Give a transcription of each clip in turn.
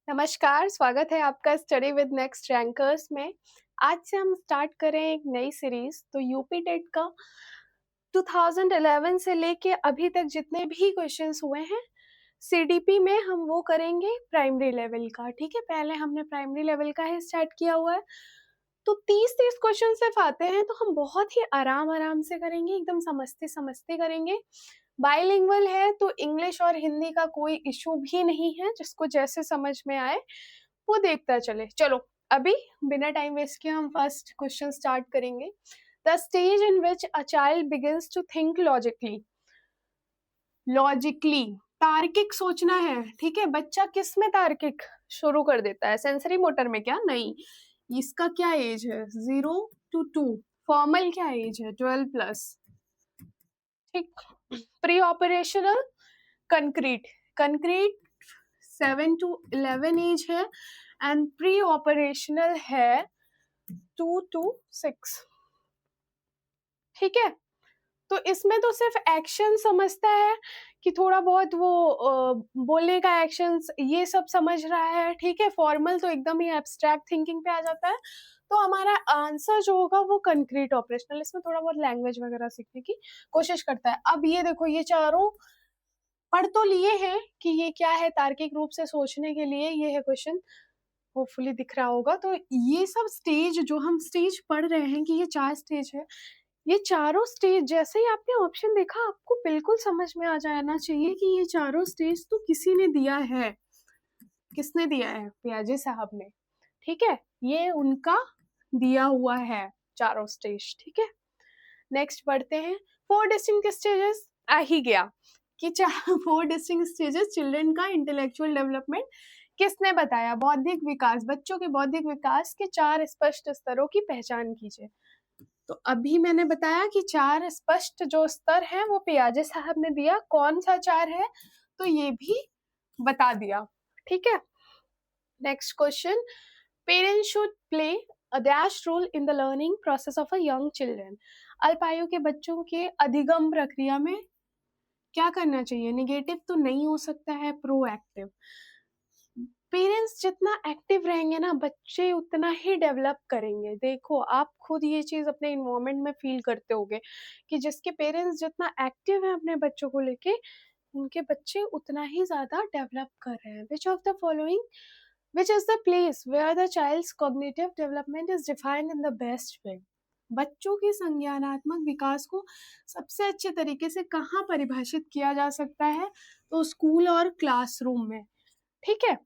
नमस्कार, स्वागत है आपका स्टडी विद नेक्स्ट रैंकर्स में। आज से हम स्टार्ट करें एक नई सीरीज। तो यूपी टेट का 2011 से लेके अभी तक जितने भी क्वेश्चंस हुए हैं सीडीपी में हम वो करेंगे प्राइमरी लेवल का। ठीक है, पहले हमने प्राइमरी लेवल का ही स्टार्ट किया हुआ है। तो 30-30 क्वेश्चन सिर्फ आते हैं, तो हम बहुत ही आराम आराम से करेंगे, एकदम समझते समझते करेंगे। बाइलिंगुअल है तो इंग्लिश और हिंदी का कोई इशू भी नहीं है, जिसको जैसे समझ में आए वो देखता चले। चलो अभी बिना टाइम वेस्ट किए हम फर्स्ट क्वेश्चन स्टार्ट करेंगे। The stage in which a child begins to think logically. Logically तार्किक सोचना है। ठीक है, बच्चा किस में तार्किक शुरू कर देता है? सेंसरी मोटर में? क्या नहीं। इसका क्या एज है? 0 to 2। फॉर्मल क्या एज है? 12+। ठीक। Pre operational concrete 7 to 11 age है एंड प्री ऑपरेशनल है 2 to 6। ठीक है, तो इसमें तो सिर्फ एक्शन समझता है कि थोड़ा बहुत वो बोलने का एक्शंस ये सब समझ रहा है। ठीक है, फॉर्मल तो एकदम ही एब्स्ट्रैक्ट थिंकिंग पे आ जाता है। तो हमारा आंसर जो होगा वो कंक्रीट ऑपरेशनल, इसमें थोड़ा बहुत लैंग्वेज वगैरह सीखने की कोशिश करता है। अब ये देखो, ये चारों पढ़ तो लिए हैं कि ये क्या है, तार्किक रूप से सोचने के लिए ये है क्वेश्चन, होपफुली दिख रहा होगा। तो ये सब स्टेज जो हम स्टेज पढ़ रहे हैं कि ये 4 स्टेज है, ये चारों स्टेज जैसे ही आपने ऑप्शन देखा आपको बिल्कुल समझ में आ जाना चाहिए कि ये चारों स्टेज तो किसी ने दिया है। किसने दिया है? पियाजे साहब ने। ठीक है, ये उनका दिया हुआ है चारों स्टेज। ठीक है, नेक्स्ट पढ़ते हैं। 4 डिस्टिंक्ट स्टेजेस आ ही गया कि 4 डिस्टिंक्ट स्टेजेस चिल्ड्रन का इंटेलेक्चुअल डेवलपमेंट किसने बताया? बौद्धिक विकास, बच्चों के बौद्धिक विकास के 4 स्पष्ट स्तरों की पहचान कीजिए। तो अभी मैंने बताया कि 4 स्पष्ट जो स्तर हैं वो पियाजे साहब ने दिया। कौन सा 4 है तो ये भी बता दिया। ठीक है, next question. Parents should play a dash role in the learning process of a young children। अल्पायु के बच्चों के अधिगम प्रक्रिया में क्या करना चाहिए? निगेटिव तो नहीं हो सकता है, प्रोएक्टिव। पेरेंट्स जितना एक्टिव रहेंगे ना, बच्चे उतना ही डेवलप करेंगे। देखो आप खुद ये चीज अपने इन्वायरमेंट में फील करते होगे कि जिसके पेरेंट्स जितना एक्टिव हैं अपने बच्चों को लेके, उनके बच्चे उतना ही ज्यादा डेवलप कर रहे हैं। Which of the following which is the place where the child's cognitive development is defined in the best way। बच्चों के संज्ञानात्मक विकास को सबसे अच्छे तरीके से कहाँ परिभाषित किया जा सकता है? तो स्कूल और क्लासरूम में। ठीक है,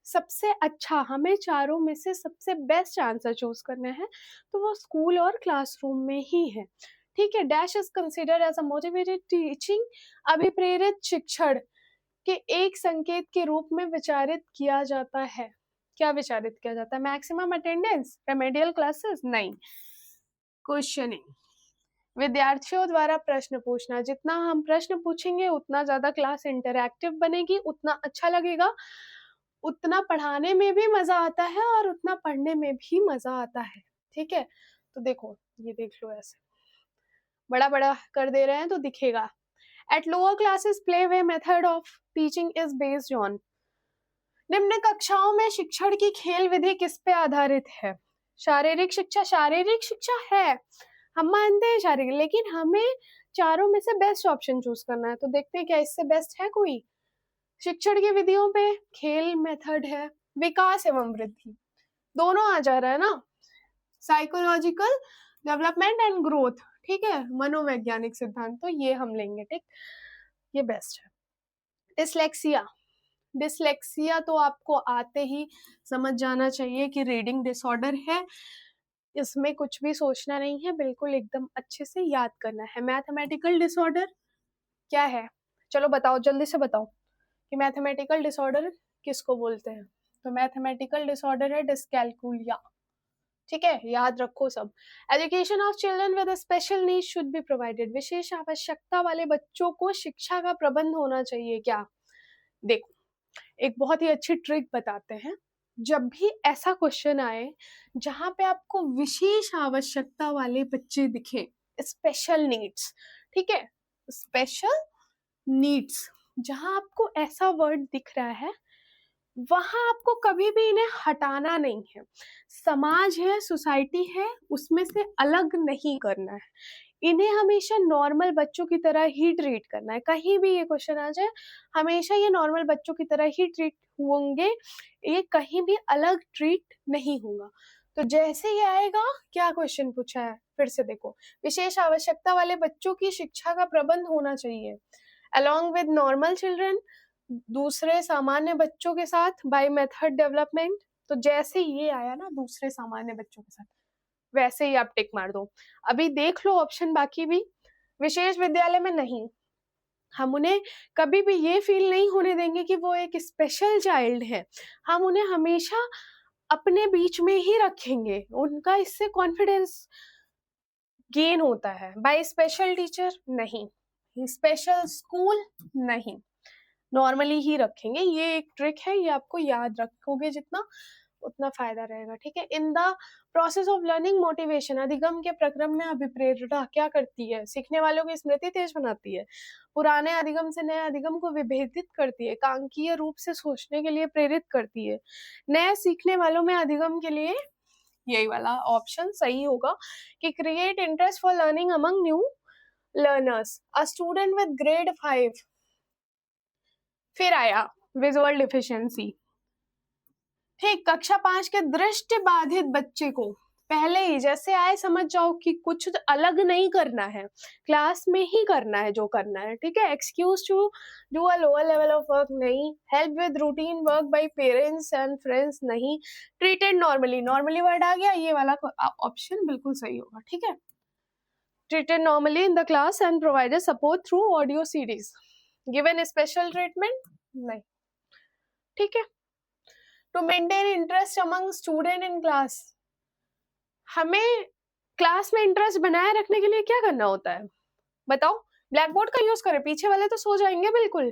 सबसे अच्छा, हमें चारों में से सबसे बेस्ट आंसर चूज करना है तो वो स्कूल और क्लासरूम में ही है। ठीक है, dash is considered as a motivated teaching. अभिप्रेरित शिक्षण के एक संकेत के रूप में विचारित किया जाता है। क्या विचारित किया जाता है? Maximum attendance, remedial classes? नहीं, क्वेश्चनिंग, विद्यार्थियों द्वारा प्रश्न पूछना। जितना हम प्रश्न पूछेंगे उतना ज्यादा क्लास इंटरैक्टिव बनेगी, उतना अच्छा लगेगा, उतना पढ़ाने में भी मजा आता है और उतना पढ़ने में भी मजा आता है। ठीक है, तो देखो ये देख लो, ऐसे बड़ा बड़ा कर दे रहे हैं तो दिखेगा। At lower classes play way method of teaching is based on. निम्न कक्षाओं में शिक्षण की खेल विधि किस पे आधारित है? शारीरिक शिक्षा। शारीरिक शिक्षा है, हम मानते हैं शारीरिक, लेकिन हमें चारों में से बेस्ट ऑप्शन चूज करना है। तो देखते हैं क्या इससे बेस्ट है कोई। शिक्षण की विधियों पे खेल मेथड है, विकास एवं वृद्धि दोनों आ जा रहा है ना, साइकोलॉजिकल डेवलपमेंट एंड ग्रोथ। ठीक है, मनोवैज्ञानिक सिद्धांत, तो ये हम लेंगे। ठीक, ये बेस्ट है। डिसलेक्सिया। डिसलेक्सिया तो आपको आते ही समझ जाना चाहिए कि रीडिंग डिसऑर्डर है, इसमें कुछ भी सोचना नहीं है, बिल्कुल एकदम अच्छे से याद करना है। मैथमेटिकल डिसऑर्डर क्या है? चलो बताओ, जल्दी से बताओ कि मैथमेटिकल डिसऑर्डर किसको बोलते हैं। तो मैथमेटिकल डिसऑर्डर है डिसकैलकुलिया। ठीक है, याद रखो सब। Education of children with special need should be provided. विशेष आवश्यकता वाले बच्चों को शिक्षा का प्रबंध होना चाहिए। क्या? देखो एक बहुत ही अच्छी ट्रिक बताते हैं। जब भी ऐसा क्वेश्चन आए जहां पे आपको विशेष आवश्यकता वाले बच्चे दिखे, स्पेशल नीड्स, ठीक है, स्पेशल नीड्स, जहां आपको ऐसा वर्ड दिख रहा है वहां आपको कभी भी इन्हें हटाना नहीं है। समाज है, सोसाइटी है, उसमें से अलग नहीं करना है। इन्हें हमेशा नॉर्मल बच्चों की तरह ही ट्रीट करना है। कहीं भी ये क्वेश्चन आ जाए, हमेशा ये नॉर्मल बच्चों की तरह ही ट्रीट होंगे, ये कहीं भी अलग ट्रीट नहीं होगा। तो जैसे ही आएगा, क्या क्वेश्चन पूछा है फिर से देखो, विशेष आवश्यकता वाले बच्चों की शिक्षा का प्रबंध होना चाहिए along with normal children, दूसरे सामान्य बच्चों के साथ बाय मेथड डेवलपमेंट। तो जैसे ये आया ना दूसरे सामान्य बच्चों के साथ, वैसे ही आप टिक मार दो। अभी देख लो ऑप्शन बाकी भी। विशेष विद्यालय में नहीं, हम उन्हें कभी भी ये फील नहीं होने देंगे कि वो एक स्पेशल चाइल्ड है। हम उन्हें हमेशा अपने बीच में ही रखेंगे, उनका इससे कॉन्फिडेंस गेन होता है। बाय स्पेशल टीचर नहीं, स्पेशल स्कूल नहीं, नॉर्मली ही रखेंगे। ये एक ट्रिक है, ये आपको याद रखोगे जितना उतना फायदा रहेगा, ठीक है। In the process of learning motivation, अधिगम के प्रक्रम में अभिप्रेरणा क्या करती है? सीखने वालों की स्मृति तेज बनाती है, पुराने अधिगम से नए अधिगम को विभेदित करती है, एकांकीय रूप से सोचने के लिए प्रेरित करती है। नए सीखने वालों में अधिगम के लिए यही वाला ऑप्शन सही होगा कि create interest for learning among new learners. A student with grade 5, फिर आया विजुअल डिफिशियंसी, ठीक, कक्षा 5 के दृष्टि बाधित बच्चे को पहले ही जैसे आए समझ जाओ कि कुछ अलग नहीं करना है, क्लास में ही करना है जो करना है, ठीक है। Excuse to do a lower level of work नहीं, help with routine work by parents and friends नहीं, ट्रीटेड नॉर्मली, नॉर्मली वर्ड आ गया, ये वाला ऑप्शन बिल्कुल सही होगा, ठीक है। Treated normally in the class and provided support through audio series, given special treatment नहीं, ठीक है। To maintain interest among student in class, हमें क्लास में इंटरेस्ट बनाए रखने के लिए क्या करना होता है बताओ? ब्लैक बोर्ड का यूज करें, पीछे वाले तो सो जाएंगे बिल्कुल,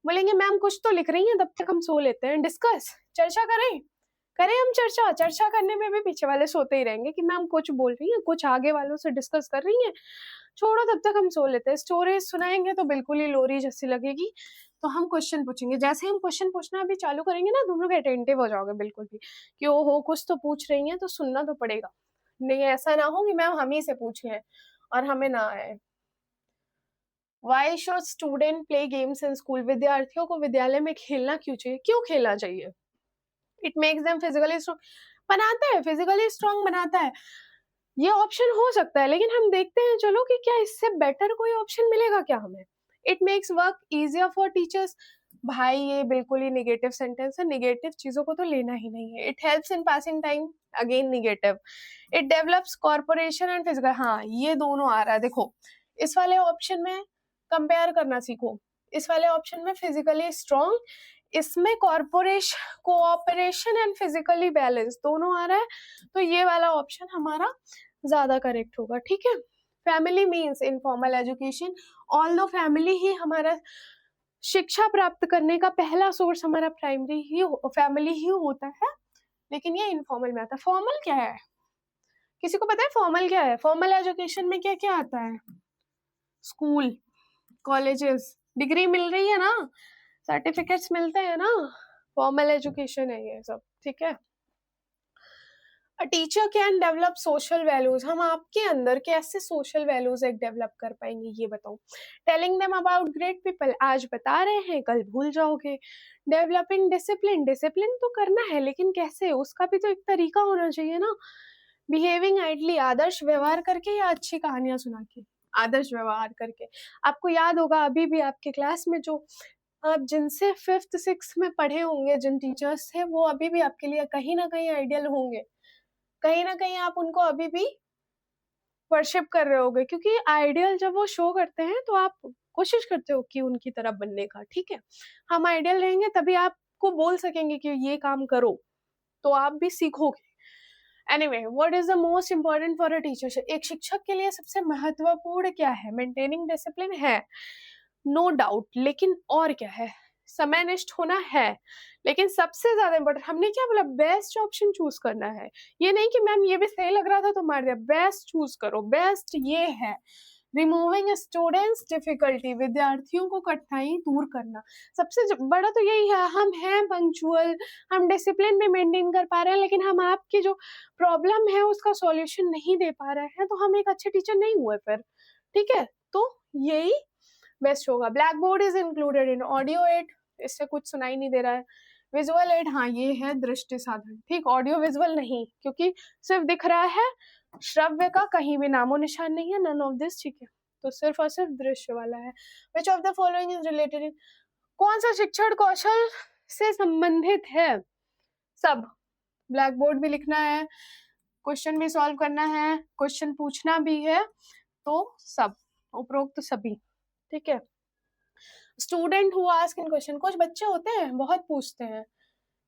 बोलेंगे मैम कुछ तो लिख रही हैं, तब तक हम सो लेते हैं। डिस्कस, चर्चा करें, करें हम चर्चा, चर्चा करने में भी पीछे वाले सोते ही रहेंगे कि मैम कुछ बोल रही हैं, कुछ आगे वालों से डिस्कस कर रही हैं, छोड़ो तब तक हम सो लेते हैं। स्टोरीज सुनाएंगे तो बिल्कुल ही लोरी जैसी लगेगी। तो हम क्वेश्चन पूछेंगे, जैसे हम क्वेश्चन पूछना भी चालू करेंगे ना, तुम लोग अटेंटिव हो जाओगे बिल्कुल भी कि ओहो कुछ तो पूछ रही हैं, तो सुनना तो पड़ेगा। नहीं ऐसा ना हो कि मैम हम ही से पूछ लें और हमें ना आए। Why should student play games in school, विद्यार्थियों को विद्यालय में खेलना क्यों चाहिए? क्यों खेलना चाहिए? It makes them physically strong, बनाता है, फिजिकली स्ट्रॉन्ग बनाता है। ये ऑप्शन हो सकता है, लेकिन हम देखते हैं चलो कि क्या इससे बेटर कोई ऑप्शन मिलेगा क्या हमें। It makes work easier for teachers, भाई ये बिल्कुल ही निगेटिव सेंटेंस है, निगेटिव चीजों को तो लेना ही नहीं है। It helps in passing time, again negative. It develops corporation and physical, हाँ ये दोनों आ रहा है देखो, इस वाले ऑप्शन में कंपेयर करना सीखो, इस वाले ऑप्शन में फिजिकली स्ट्रॉन्ग, इसमें corporation cooperation and physically balance दोनों आ रहा है, तो ये वाला ऑप्शन हमारा ज्यादा करेक्ट होगा, ठीक है। Family means informal education, although family ही हमारा शिक्षा प्राप्त करने का पहला सोर्स हमारा प्राइमरी ही फैमिली ही होता है, लेकिन ये इनफॉर्मल में आता है। फॉर्मल क्या है, किसी को पता है फॉर्मल क्या है? फॉर्मल एजुकेशन में क्या क्या आता है? स्कूल, कॉलेजेस, डिग्री मिल रही है ना, सर्टिफिकेट्स मिलते हैं ना, फॉर्मल एजुकेशन है ये सब, ठीक है। A teacher can develop social values, हम आपके अंदर कैसे सोशल वैल्यूज एक डेवलप कर पाएंगे ये बताओ। Telling them about great people, आज बता रहे हैं कल भूल जाओगे। डेवलपिंग डिसिप्लिन, डिसिप्लिन तो करना है लेकिन कैसे, उसका भी तो एक तरीका होना चाहिए ना। बिहेविंग आइडली, आदर्श व्यवहार करके या अच्छी कहानियां सुना के? आदर्श व्यवहार करके। आपको याद होगा अभी भी आपके क्लास में जो आप जिनसे 5th 6th में पढ़े होंगे, जिन टीचर्स थे, वो अभी भी आपके लिए कहीं ना कहीं आइडियल होंगे, कहीं ना कहीं आप उनको अभी भी वर्शिप कर रहे होगे, क्योंकि आइडियल जब वो शो करते हैं तो आप कोशिश करते हो कि उनकी तरह बनने का, ठीक है। हम आइडियल रहेंगे तभी आपको बोल सकेंगे कि ये काम करो, तो आप भी सीखोगे। Anyway, what is the most important for a teacher, एक शिक्षक के लिए सबसे महत्वपूर्ण क्या है? मेंटेनिंग डिसिप्लिन है, नो डाउट, लेकिन और क्या है? समयनिष्ठ होना है, लेकिन सबसे ज्यादा इंपॉर्टेंट हमने क्या बोला? बेस्ट ऑप्शन चूज करना है। ये नहीं कि मैम ये भी सही लग रहा था तो मार दिया, बेस्ट चूज करो, बेस्ट ये है, रिमूविंग स्टूडेंट्स डिफिकल्टी, विद्यार्थियों को कठिनाई दूर करना। सबसे बड़ा तो यही है, हम हैं पंक्चुअल, हम डिसिप्लिन भी मेंटेन कर पा रहे हैं, लेकिन हम आपकी जो प्रॉब्लम है उसका सॉल्यूशन नहीं दे पा रहे हैं, तो हम एक अच्छे टीचर नहीं हुए फिर, ठीक है। तो यही बेस्ट होगा। Blackboard is included in audio aid, इससे कुछ सुनाई नहीं दे रहा है। विजुअल एड, हाँ ये है दृष्टि साधन, ठीक, ऑडियो विजुअल नहीं, क्योंकि सिर्फ दिख रहा है, श्रव्य का कहीं भी नामो निशान नहीं है, नन ऑफ दिस, ठीक है। तो सिर्फ और सिर्फ दृश्य वाला है। Which of the following is related, कौन सा शिक्षण कौशल से संबंधित है? सब। ब्लैक बोर्ड भी लिखना है, क्वेश्चन भी सॉल्व करना है, क्वेश्चन पूछना भी है, तो सब, उपरोक्त सभी, ठीक है। Student who ask in question, कुछ बच्चे होते हैं बहुत पूछते हैं,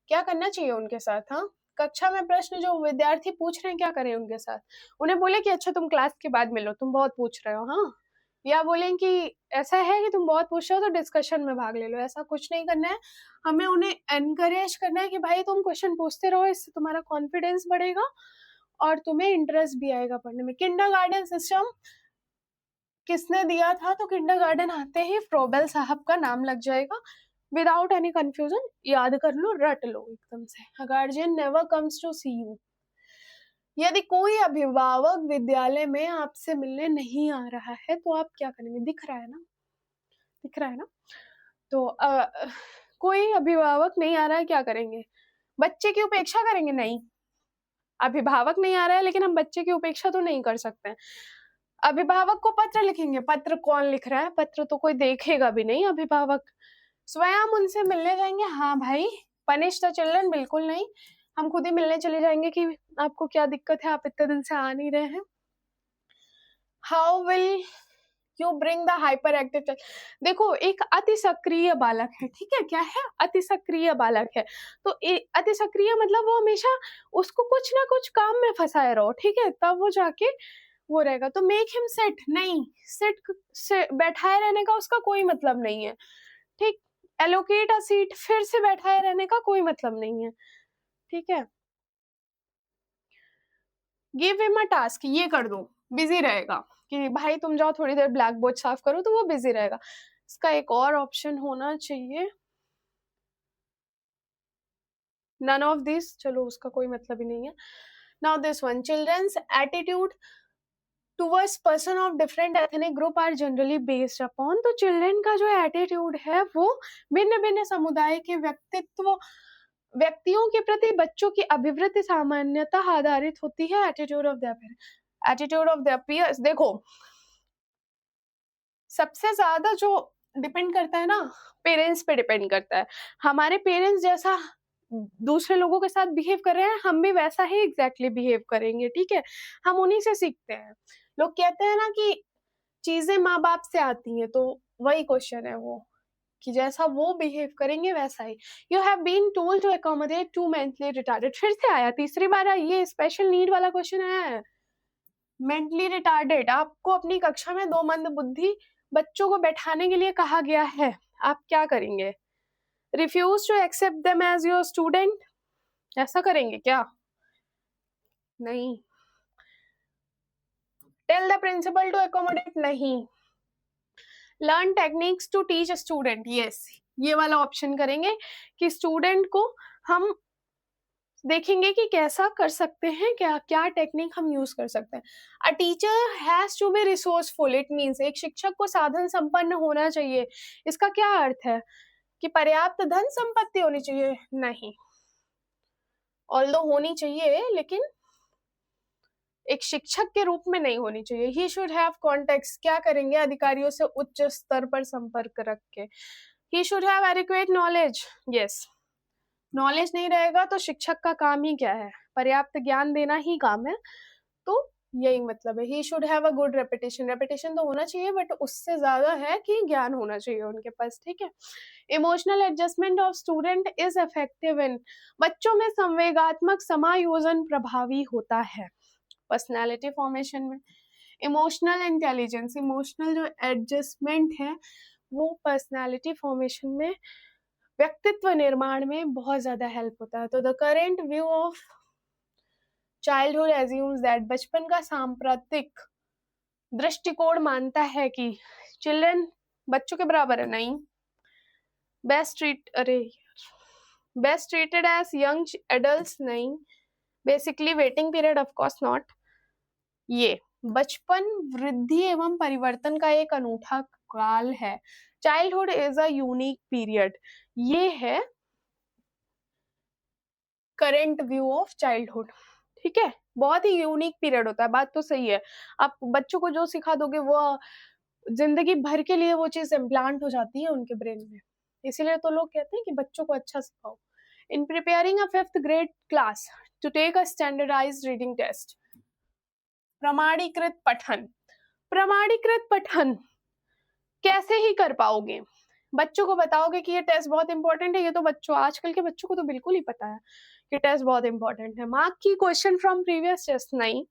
क्या करना चाहिए उनके साथ? हाँ, कक्षा में प्रश्न जो विद्यार्थी पूछ रहे हैं क्या करें उनके साथ? उन्हें बोले कि अच्छा तुम क्लास के बाद मिलो, तुम बहुत पूछ रहे हो, हाँ, या बोलें कि ऐसा है कि तुम बहुत पूछ रहे हो तो डिस्कशन में भाग ले लो। ऐसा कुछ नहीं करना है, हमें उन्हें एनकरेज करना है कि भाई तुम क्वेश्चन पूछते रहो, इससे तुम्हारा कॉन्फिडेंस बढ़ेगा और तुम्हें इंटरेस्ट भी आएगा पढ़ने में। किंडरगार्टन सिस्टम किसने दिया था? तो किंडरगार्टन आते ही फ्रोबेल साहब का नाम लग जाएगा, विदाउट एनी कंफ्यूजन, याद कर लो, रट लो एकदम से। Guardian never comes to see you, यदि कोई अभिभावक विद्यालय में आपसे मिलने नहीं आ रहा है तो आप क्या करेंगे? दिख रहा है ना, दिख रहा है ना। तो कोई अभिभावक नहीं आ रहा है, क्या करेंगे? बच्चे की उपेक्षा करेंगे? नहीं, अभिभावक नहीं आ रहा है लेकिन हम बच्चे की उपेक्षा तो नहीं कर सकते। अभिभावक को पत्र लिखेंगे? पत्र कौन लिख रहा है? पत्र तो कोई देखेगा भी नहीं, अभिभावक स्वयं उनसे मिलने जाएंगे। हाँ भाई, पनिश द चिल्ड्रन, बिल्कुल नहीं, हम खुद ही मिलने चले जाएंगे कि आपको क्या दिक्कत है, आप इतने दिन से आ नहीं रहे हैं। How will you bring the hyper active child, देखो एक अति सक्रिय बालक है, ठीक है, क्या है? अति सक्रिय बालक है, तो अति सक्रिय मतलब वो हमेशा उसको कुछ ना कुछ काम में फंसाए रहो, ठीक है, तब वो जाके वो रहेगा। तो मेक हिम सिट, नहीं, सिट बैठाए रहने का उसका कोई मतलब नहीं है, ठीक। एलोकेट अ सीट, फिर से बैठाए रहने का कोई मतलब नहीं है, ठीक है। गिव हिम अ टास्क, ये कर दो, बिजी रहेगा, कि भाई तुम जाओ थोड़ी देर ब्लैक बोर्ड साफ करो, तो वो बिजी रहेगा। इसका एक और ऑप्शन होना चाहिए, नन ऑफ दिस, चलो उसका कोई मतलब ही नहीं है। Now this one, children's attitude towards person of different ethnic group are generally based upon, तो चिल्ड्रन का जो एटीट्यूड है वो भिन्न भिन्न समुदाय के व्यक्तियों के प्रति बच्चों की अभिवृत्ति सामान्यतः आधारित होती है। एटीट्यूड ऑफ देयर पीयर्स, देखो सबसे ज्यादा जो डिपेंड करता है ना, पेरेंट्स पे डिपेंड करता है। हमारे पेरेंट्स जैसा दूसरे लोगों के साथ बिहेव कर रहे हैं, हम भी वैसा ही एग्जैक्टली बिहेव करेंगे, ठीक है, हम उन्हीं से सीखते हैं। लोग कहते हैं ना कि चीजें माँ बाप से आती हैं, तो वही क्वेश्चन है वो, कि जैसा वो बिहेव करेंगे वैसा ही। You have been told to accommodate to mentally retarded, फिर से आया, तीसरी बार ये स्पेशल नीड वाला क्वेश्चन है। मेंटली रिटार्डेड, आपको अपनी कक्षा में 2 मंद बुद्धि बच्चों को बैठाने के लिए कहा गया है, आप क्या करेंगे? Refuse to accept them as your student, ऐसा करेंगे क्या? नहीं। Tell the principal to accommodate, नहीं। Learn techniques to teach student, yes, ये वाला ऑप्शन करेंगे कि स्टूडेंट को हम देखेंगे कि कैसा कर सकते हैं, क्या क्या टेक्निक हम यूज कर सकते हैं। A teacher has to be resourceful, it means एक शिक्षक को साधन संपन्न होना चाहिए। इसका क्या अर्थ है? कि पर्याप्त धन संपत्ति होनी चाहिए? नहीं, ऑल्दो होनी चाहिए, लेकिन एक शिक्षक के रूप में नहीं होनी चाहिए। ही शुड हैव कॉन्टेक्ट, क्या करेंगे? अधिकारियों से उच्च स्तर पर संपर्क रख के। He should have adequate knowledge, yes, knowledge नहीं रहेगा तो शिक्षक का काम ही क्या है? पर्याप्त ज्ञान देना ही काम है, तो यही मतलब है। He should have a good reputation, reputation तो होना चाहिए, बट उससे ज्यादा है कि ज्ञान होना चाहिए उनके पास, ठीक है। Emotional adjustment of student is effective in, बच्चों में संवेगात्मक समायोजन प्रभावी होता है पर्सनैलिटी फॉर्मेशन में। इमोशनल इंटेलिजेंस, इमोशनल जो एडजस्टमेंट है वो पर्सनैलिटी फॉर्मेशन में, व्यक्तित्व निर्माण में बहुत ज्यादा हेल्प होता है। तो the current view of childhood assumes that, बचपन का सांप्रतिक दृष्टिकोण मानता है कि चिल्ड्रन बच्चों के बराबर है, नहीं। Best treated as young adults, नहीं। Basically waiting period, of course not. ये बचपन वृद्धि एवं परिवर्तन का एक अनूठा काल है। Childhood is a unique period, ये है करेंट व्यू ऑफ चाइल्डहुड। ठीक है, बहुत ही यूनिक पीरियड होता है, बात तो सही है। आप बच्चों को जो सिखा दोगे वो जिंदगी भर के लिए वो चीज इम्प्लांट हो जाती है उनके ब्रेन में। इसीलिए तो लोग कहते हैं कि बच्चों को अच्छा सिखाओ। In preparing a 5th grade class to take a standardised reading test, प्रमाणीकृत पठन। प्रमाणीकृत पठन कैसे ही कर पाओगे? बच्चों को बताओगे कि ये टेस्ट बहुत इंपॉर्टेंट है, ये तो बच्चों, आजकल के बच्चों को तो बिल्कुल ही पता है कि टेस्ट बहुत इंपॉर्टेंट है। मार्क की क्वेश्चन फ्रॉम प्रीवियस टेस्ट, नहीं।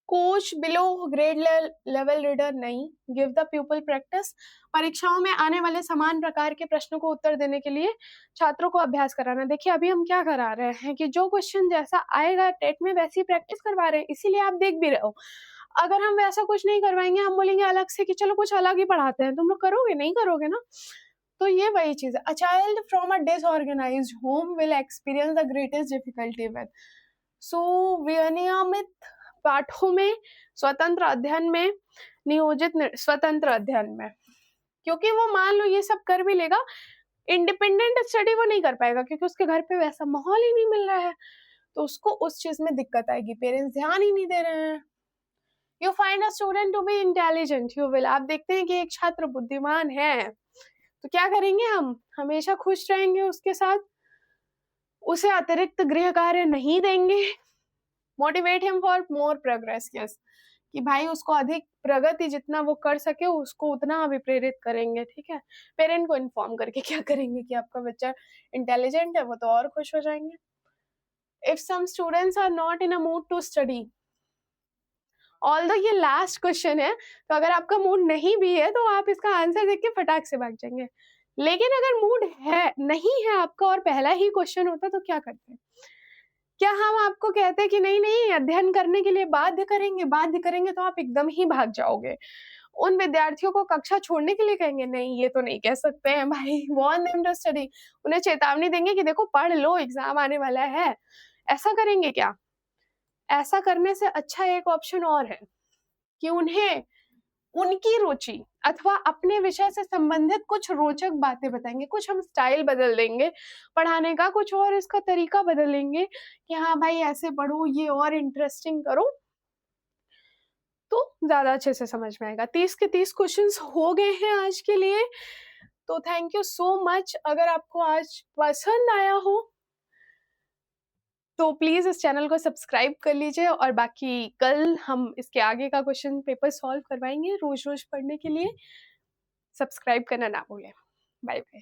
Coach below grade level reader, नहीं। गिव द पीपल प्रैक्टिस, परीक्षाओं में आने वाले समान प्रकार के प्रश्नों को उत्तर देने के लिए छात्रों को अभ्यास कराना। देखिए अभी हम क्या करा रहे हैं कि जो क्वेश्चन जैसा आएगा टेट में वैसी प्रैक्टिस करवा रहे हैं, इसीलिए आप देख भी रहे हो। अगर हम वैसा कुछ नहीं करवाएंगे, हम बोलेंगे अलग से कि चलो कुछ अलग ही पढ़ाते हैं, तुम लोग करोगे? नहीं करोगे ना। तो ये वही चीज है। A child from a disorganised home will experience the greatest difficulty with, so विनियमित पाठों में, स्वतंत्र अध्ययन में, नियोजित स्वतंत्र अध्ययन में। क्योंकि वो मान लो ये सब कर भी लेगा, इंडिपेंडेंट स्टडी वो नहीं कर पाएगा क्योंकि उसके घर पे वैसा माहौल ही नहीं मिल रहा है, तो उसको उस चीज में दिक्कत आएगी, पेरेंट्स ध्यान ही नहीं दे रहे हैं। You find a student to be intelligent, you will, आप देखते हैं कि एक छात्र बुद्धिमान है, तो क्या करेंगे? हम हमेशा खुश रहेंगे उसके साथ, उसे अतिरिक्त गृह कार्य नहीं देंगे। Motivate him for more progress, yes, कि भाई उसको अधिक प्रगति जितना वो कर सके उसको उतना अभी प्रेरित करेंगे। ठीक है, पेरेंट को इन्फॉर्म करके क्या करेंगे कि आपका बच्चा इंटेलिजेंट है, वो तो और खुश हो जाएंगे। If some students are not in a mood to study, although ये लास्ट क्वेश्चन है, तो अगर आपका मूड नहीं भी है तो आप इसका आंसर देख के फटाक से भाग जाएंगे। लेकिन अगर मूड है, नहीं है आपका और पहला ही क्वेश्चन होता तो क्या करते हैं? क्या हम आपको कहते हैं कि नहीं नहीं अध्ययन करने के लिए बाध्य करेंगे तो आप एकदम ही भाग जाओगे। उन विद्यार्थियों को कक्षा छोड़ने के लिए कहेंगे? नहीं, ये तो नहीं कह सकते हैं भाई। वार्न देम टू स्टडी, उन्हें चेतावनी देंगे कि देखो पढ़ लो, एग्जाम आने वाला है। ऐसा करेंगे क्या? ऐसा करने से अच्छा एक ऑप्शन और है कि उन्हें उनकी रुचि अथवा अपने विषय से संबंधित कुछ रोचक बातें बताएंगे, कुछ हम स्टाइल बदल देंगे पढ़ाने का, कुछ और इसका तरीका बदलेंगे कि हाँ भाई ऐसे पढ़ो, ये और इंटरेस्टिंग करो, तो ज्यादा अच्छे से समझ में आएगा। 30 के 30 क्वेश्चंस हो गए हैं आज के लिए, तो थैंक यू सो मच। अगर आपको आज पसंद आया हो तो प्लीज इस चैनल को सब्सक्राइब कर लीजिए, और बाकी कल हम इसके आगे का क्वेश्चन पेपर सॉल्व करवाएंगे रोज रोज पढ़ने के लिए। सब्सक्राइब करना ना भूलें। Bye bye.